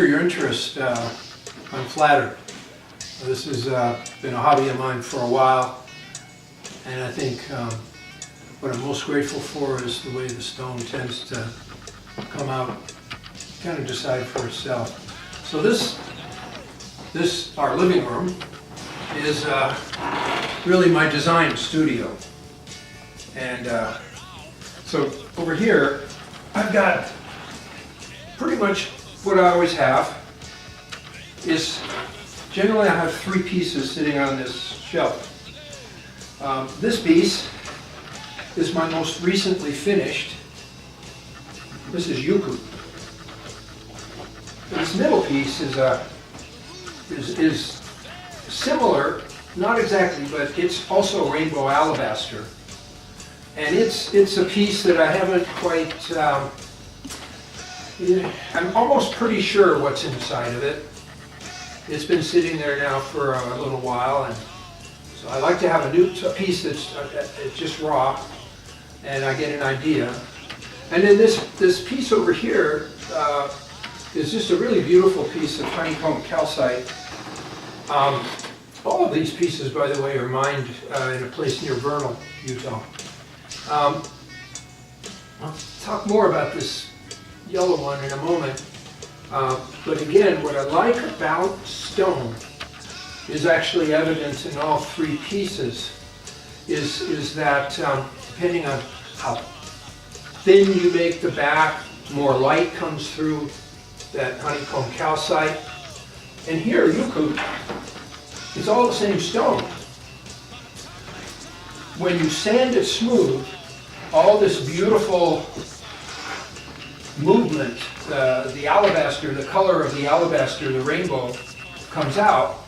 For your interest, I'm flattered. This has been a hobby of mine for a while, and I think what I'm most grateful for is the way the stone tends to come out, kind of decide for itself. So this our living room, is really my design studio. And so over here, I've got pretty much what I always have. Is generally I have three pieces sitting on this shelf. This piece is my most recently finished. This is Yuku. This middle piece is similar, not exactly, but it's also rainbow alabaster. And it's a piece that I haven't quite, I'm almost pretty sure what's inside of it. It's been sitting there now for a little while, and so I like to have a piece that's it's just raw, and I get an idea. And then this piece over here is just a really beautiful piece of honeycomb calcite. All of these pieces, by the way, are mined in a place near Vernal, Utah. I'll talk more about this yellow one in a moment. But again, what I like about stone is actually evident in all three pieces, is that depending on how thin you make the back, more light comes through that honeycomb calcite. And here, Yuku, it's all the same stone. When you sand it smooth, all this beautiful movement, the alabaster, the color of the alabaster, the rainbow, comes out.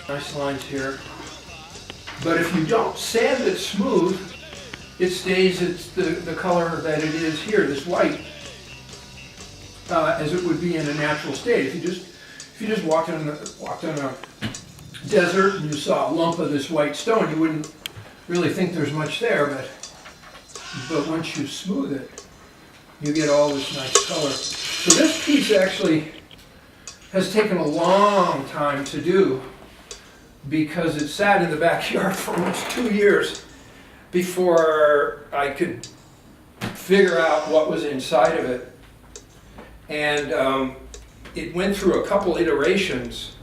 Nice lines here. But if you don't sand it smooth, it stays the color that it is here, this white, as it would be in a natural state. If you just walked on a desert and you saw a lump of this white stone, you wouldn't really think there's much there, but once you smooth it, you get all this nice color. So this piece actually has taken a long time to do, because it sat in the backyard for almost 2 years before I could figure out what was inside of it. And it went through a couple iterations,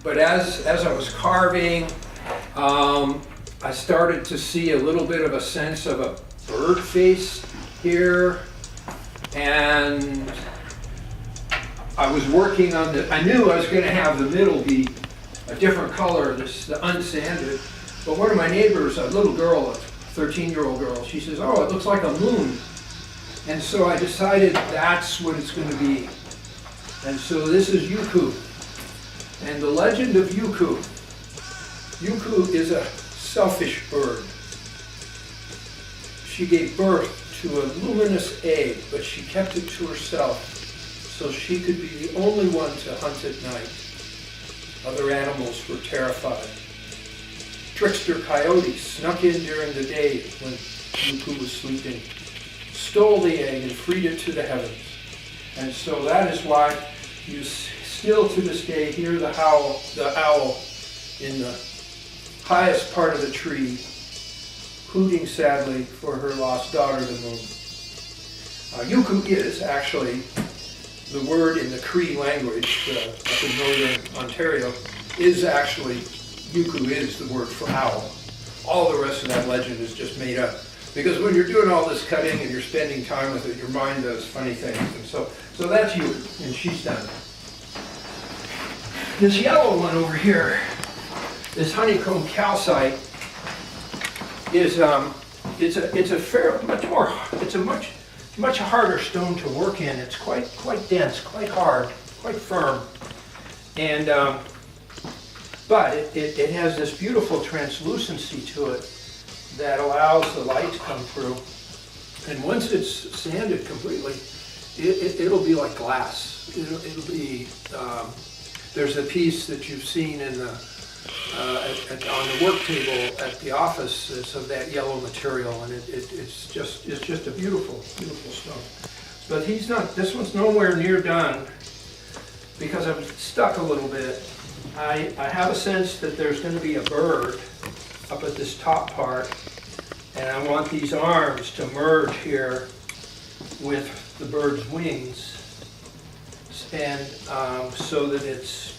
but as I was carving, I started to see a little bit of a sense of a bird face here, and I was working on I knew I was going to have the middle be a different color, the unsanded, but one of my neighbors, a little girl, a 13-year-old girl, she says, "Oh, it looks like a moon." And so I decided that's what it's going to be. And so this is Yuku. And the legend of Yuku. Yuku is a selfish bird. She gave birth to a luminous egg, but she kept it to herself so she could be the only one to hunt at night. Other animals were terrified. Trickster coyotes snuck in during the day when Yuku was sleeping, stole the egg and freed it to the heavens. And so that is why you still to this day hear the owl in the highest part of the tree, hooting sadly for her lost daughter, the moon. Yuku is actually the word in the Cree language up in northern Ontario, is actually, Yuku is the word for owl. All the rest of that legend is just made up. Because when you're doing all this cutting and you're spending time with it, your mind does funny things. And so that's Yuku, and she's done. This yellow one over here, this honeycomb calcite, is it's a much harder stone to work in. It's quite dense, quite hard, quite firm, and but it has this beautiful translucency to it that allows the light to come through. And once it's sanded completely, it'll be like glass. It'll be. There's a piece that you've seen in the on the work table at the office. It's of that yellow material, and it's just a beautiful stone. But he's not, this one's nowhere near done because I'm stuck a little bit. I have a sense that there's going to be a bird up at this top part, and I want these arms to merge here with the bird's wings, and so that it's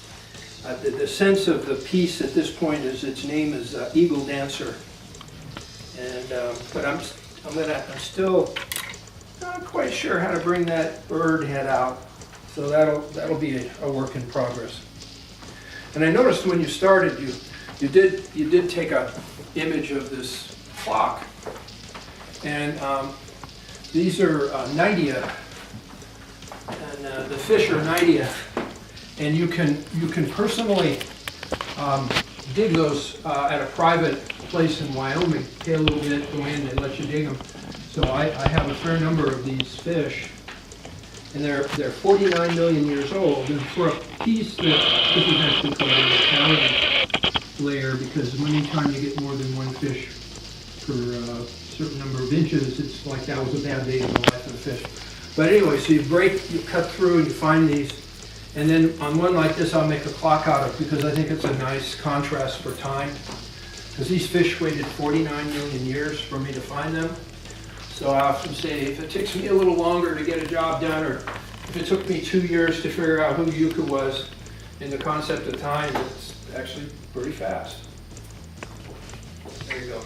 the sense of the piece at this point is its name is Eagle Dancer, and but I'm still not quite sure how to bring that bird head out, so that'll be a work in progress. And I noticed when you started, you did take a image of this clock, and these are Nidia, and the fish are Nidia, and you can personally dig those at a private place in Wyoming. Pay a little bit, go in, they let you dig them. So I have a fair number of these fish, and they're 49 million years old. And for a piece that this is actually called an Italian layer, because anytime you get more than one fish per certain number of inches, it's like that was a bad day in the life of the fish. But anyway, so you cut through and you find these, and then on one like this I'll make a clock out of, because I think it's a nice contrast for time. Because these fish waited 49 million years for me to find them. So I often say, if it takes me a little longer to get a job done, or if it took me 2 years to figure out who Yucca was in the concept of time, it's actually pretty fast. There you go.